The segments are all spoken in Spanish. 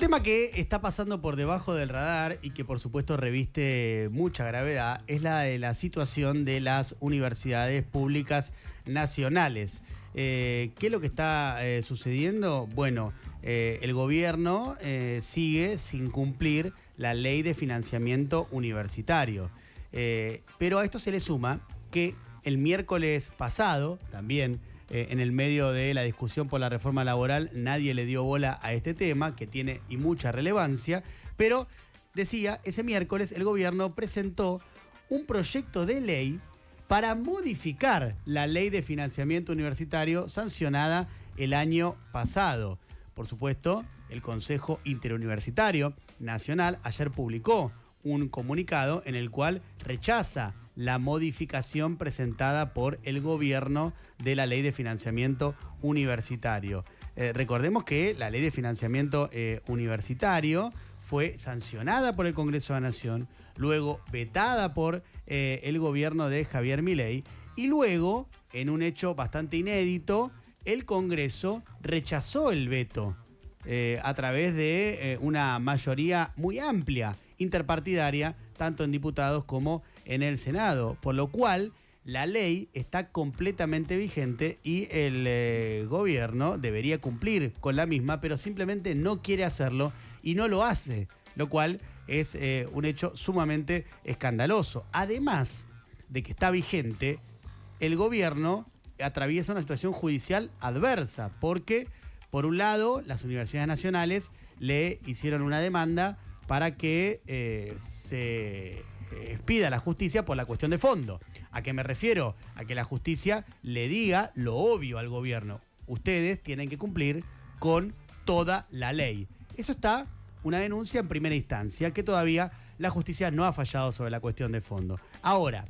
tema que está pasando por debajo del radar y que por supuesto reviste mucha gravedad es la de la situación de las universidades públicas nacionales. ¿Qué es lo que está sucediendo? Bueno, el gobierno sigue sin cumplir la ley de financiamiento universitario. Pero a esto se le suma que el miércoles pasado, también en el medio de la discusión por la reforma laboral, nadie le dio bola a este tema, que tiene y mucha relevancia, pero decía, ese miércoles el gobierno presentó un proyecto de ley para modificar la ley de financiamiento universitario sancionada el año pasado. Por supuesto, el Consejo Interuniversitario Nacional ayer publicó un comunicado en el cual rechaza la modificación presentada por el gobierno de la ley de financiamiento universitario. Recordemos que la ley de financiamiento universitario fue sancionada por el Congreso de la Nación, luego vetada por el gobierno de Javier Milei y luego, en un hecho bastante inédito, el Congreso rechazó el veto a través de una mayoría muy amplia, interpartidaria, tanto en diputados como en el Senado, por lo cual la ley está completamente vigente y el gobierno debería cumplir con la misma, pero simplemente no quiere hacerlo y no lo hace, lo cual es un hecho sumamente escandaloso. Además de que está vigente, el gobierno atraviesa una situación judicial adversa, porque, por un lado, las universidades nacionales le hicieron una demanda para que se expida la justicia por la cuestión de fondo. ¿A qué me refiero? A que la justicia le diga lo obvio al gobierno. Ustedes tienen que cumplir con toda la ley. Eso está una denuncia en primera instancia, que todavía la justicia no ha fallado sobre la cuestión de fondo. Ahora,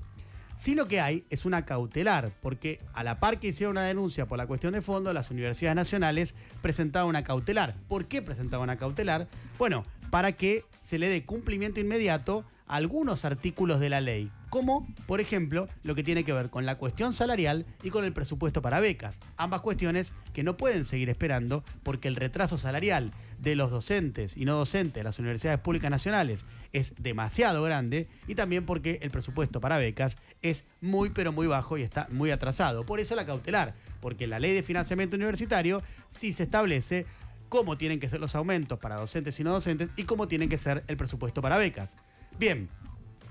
sí lo que hay es una cautelar, porque a la par que hicieron una denuncia por la cuestión de fondo, las universidades nacionales presentaban una cautelar. ¿Por qué presentaban una cautelar? Bueno, para que se le dé cumplimiento inmediato a algunos artículos de la ley, como, por ejemplo, lo que tiene que ver con la cuestión salarial y con el presupuesto para becas. Ambas cuestiones que no pueden seguir esperando porque el retraso salarial de los docentes y no docentes de las universidades públicas nacionales es demasiado grande y también porque el presupuesto para becas es muy pero muy bajo y está muy atrasado. Por eso la cautelar, porque en la ley de financiamiento universitario sí se establece cómo tienen que ser los aumentos para docentes y no docentes y cómo tienen que ser el presupuesto para becas. Bien,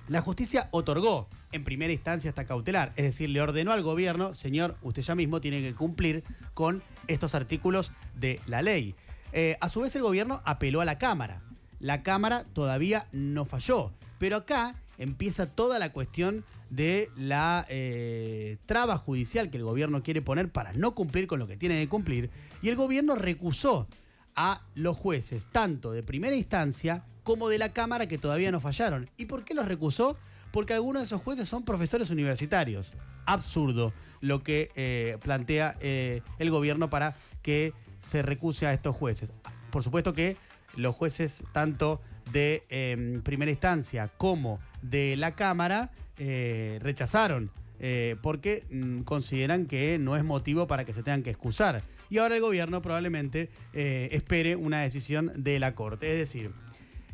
la justicia otorgó en primera instancia esta cautelar, es decir, le ordenó al gobierno, señor, usted ya mismo tiene que cumplir con estos artículos de la ley. A su vez el gobierno apeló a la Cámara. La Cámara todavía no falló, pero acá empieza toda la cuestión de la traba judicial que el gobierno quiere poner para no cumplir con lo que tiene que cumplir, y el gobierno recusó a los jueces, tanto de primera instancia como de la Cámara, que todavía no fallaron. ¿Y por qué los recusó? Porque algunos de esos jueces son profesores universitarios. Absurdo lo que plantea el gobierno para que se recuse a estos jueces. Por supuesto que los jueces, tanto de primera instancia como de la Cámara, rechazaron porque consideran que no es motivo para que se tengan que excusar. Y ahora el gobierno probablemente espere una decisión de la Corte. Es decir,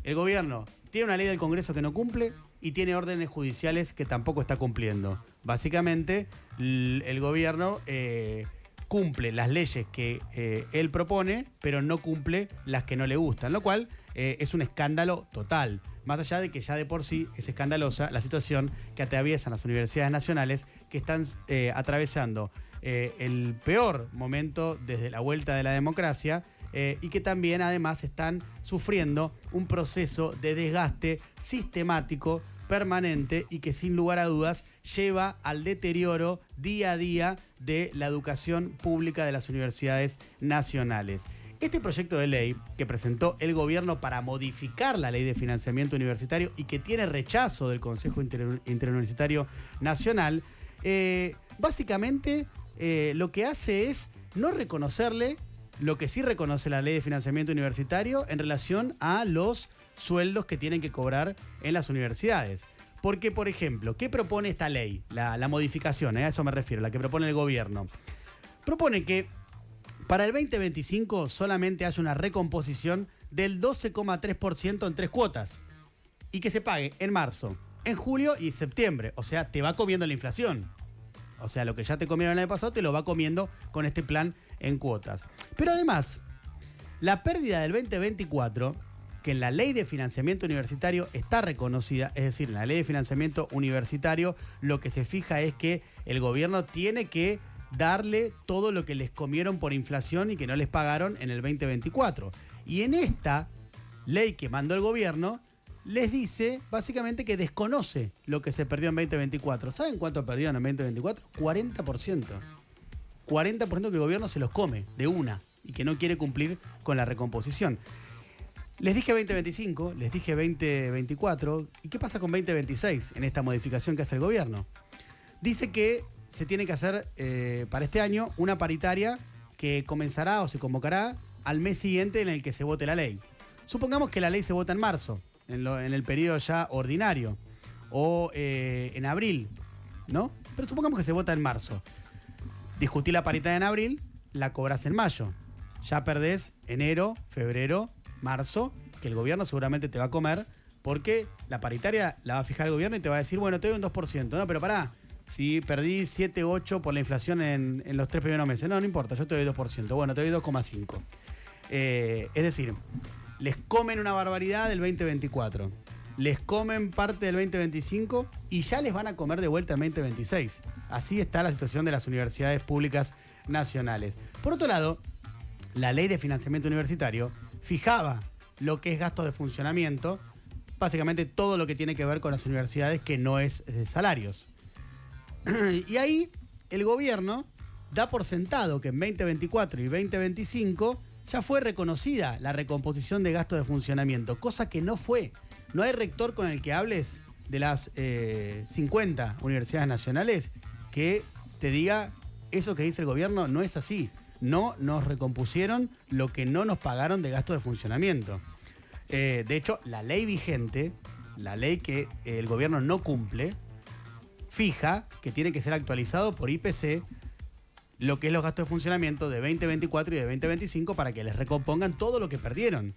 el gobierno tiene una ley del Congreso que no cumple y tiene órdenes judiciales que tampoco está cumpliendo. Básicamente, el gobierno cumple las leyes que él propone, pero no cumple las que no le gustan, lo cual es un escándalo total. Más allá de que ya de por sí es escandalosa la situación que atraviesan las universidades nacionales, que están atravesando el peor momento desde la vuelta de la democracia y que también además están sufriendo un proceso de desgaste sistemático, permanente y que sin lugar a dudas lleva al deterioro día a día de la educación pública de las universidades nacionales. Este proyecto de ley que presentó el gobierno para modificar la ley de financiamiento universitario y que tiene rechazo del Consejo Interuniversitario Nacional, básicamente lo que hace es no reconocerle lo que sí reconoce la ley de financiamiento universitario en relación a los sueldos que tienen que cobrar en las universidades. Porque, por ejemplo, ¿qué propone esta ley? La modificación, a eso me refiero, la que propone el gobierno. Propone que para el 2025 solamente haya una recomposición del 12,3% en 3 cuotas y que se pague en marzo, en julio y septiembre. O sea, te va comiendo la inflación. O sea, lo que ya te comieron el año pasado te lo va comiendo con este plan en cuotas. Pero además, la pérdida del 2024, que en la ley de financiamiento universitario está reconocida, es decir, en la ley de financiamiento universitario lo que se fija es que el gobierno tiene que darle todo lo que les comieron por inflación y que no les pagaron en el 2024. Y en esta ley que mandó el gobierno, les dice básicamente que desconoce lo que se perdió en 2024. ¿Saben cuánto perdieron en 2024? 40%. 40% que el gobierno se los come de una y que no quiere cumplir con la recomposición. Les dije 2025, les dije 2024. ¿Y qué pasa con 2026 en esta modificación que hace el gobierno? Dice que se tiene que hacer para este año una paritaria que comenzará o se convocará al mes siguiente en el que se vote la ley. Supongamos que la ley se vota en marzo, en el periodo ya ordinario, o en abril, ¿no? Pero supongamos que se vota en marzo. Discutí la paritaria en abril, la cobras en mayo. Ya perdés enero, febrero, marzo, que el gobierno seguramente te va a comer, porque la paritaria la va a fijar el gobierno y te va a decir, bueno, te doy un 2%. No, pero pará, si perdí 7, 8 por la inflación en los 3 primeros meses. No importa, yo te doy 2%. Bueno, te doy 2,5%. Es decir, les comen una barbaridad del 2024. Les comen parte del 2025 y ya les van a comer de vuelta el 2026. Así está la situación de las universidades públicas nacionales. Por otro lado, la ley de financiamiento universitario fijaba lo que es gasto de funcionamiento, básicamente todo lo que tiene que ver con las universidades que no es salarios. Y ahí el gobierno da por sentado que en 2024 y 2025 ya fue reconocida la recomposición de gasto de funcionamiento, cosa que no fue. No hay rector con el que hables de las 50 universidades nacionales que te diga eso que dice el gobierno no es así. No nos recompusieron lo que no nos pagaron de gasto de funcionamiento. De hecho, la ley vigente, la ley que el gobierno no cumple, fija que tiene que ser actualizado por IPC lo que es los gastos de funcionamiento de 2024 y de 2025 para que les recompongan todo lo que perdieron.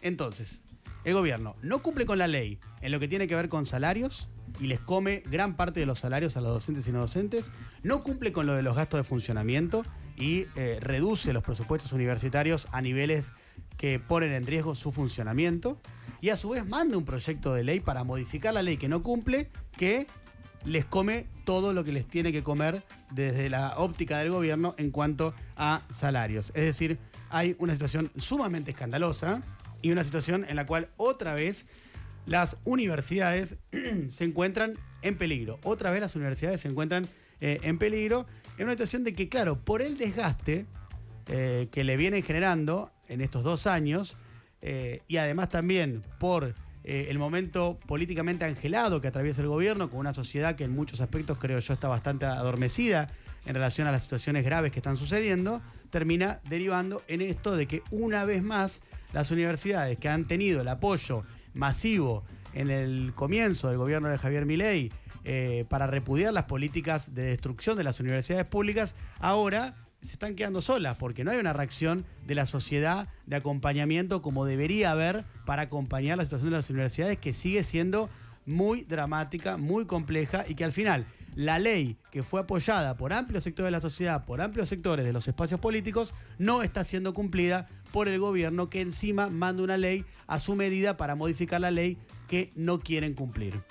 Entonces, el gobierno no cumple con la ley en lo que tiene que ver con salarios y les come gran parte de los salarios a los docentes y no docentes, no cumple con lo de los gastos de funcionamiento y reduce los presupuestos universitarios a niveles que ponen en riesgo su funcionamiento y a su vez manda un proyecto de ley para modificar la ley que no cumple, que les come todo lo que les tiene que comer desde la óptica del gobierno en cuanto a salarios. Es decir, hay una situación sumamente escandalosa y una situación en la cual otra vez las universidades se encuentran en peligro. Otra vez las universidades se encuentran en peligro en una situación de que, claro, por el desgaste que le vienen generando en estos 2 años y además también por el momento políticamente angelado que atraviesa el gobierno, con una sociedad que en muchos aspectos, creo yo, está bastante adormecida en relación a las situaciones graves que están sucediendo, termina derivando en esto de que una vez más las universidades que han tenido el apoyo masivo en el comienzo del gobierno de Javier Milei para repudiar las políticas de destrucción de las universidades públicas, ahora se están quedando solas porque no hay una reacción de la sociedad de acompañamiento como debería haber para acompañar la situación de las universidades, que sigue siendo muy dramática, muy compleja y que al final la ley que fue apoyada por amplios sectores de la sociedad, por amplios sectores de los espacios políticos, no está siendo cumplida por el gobierno, que encima manda una ley a su medida para modificar la ley que no quieren cumplir.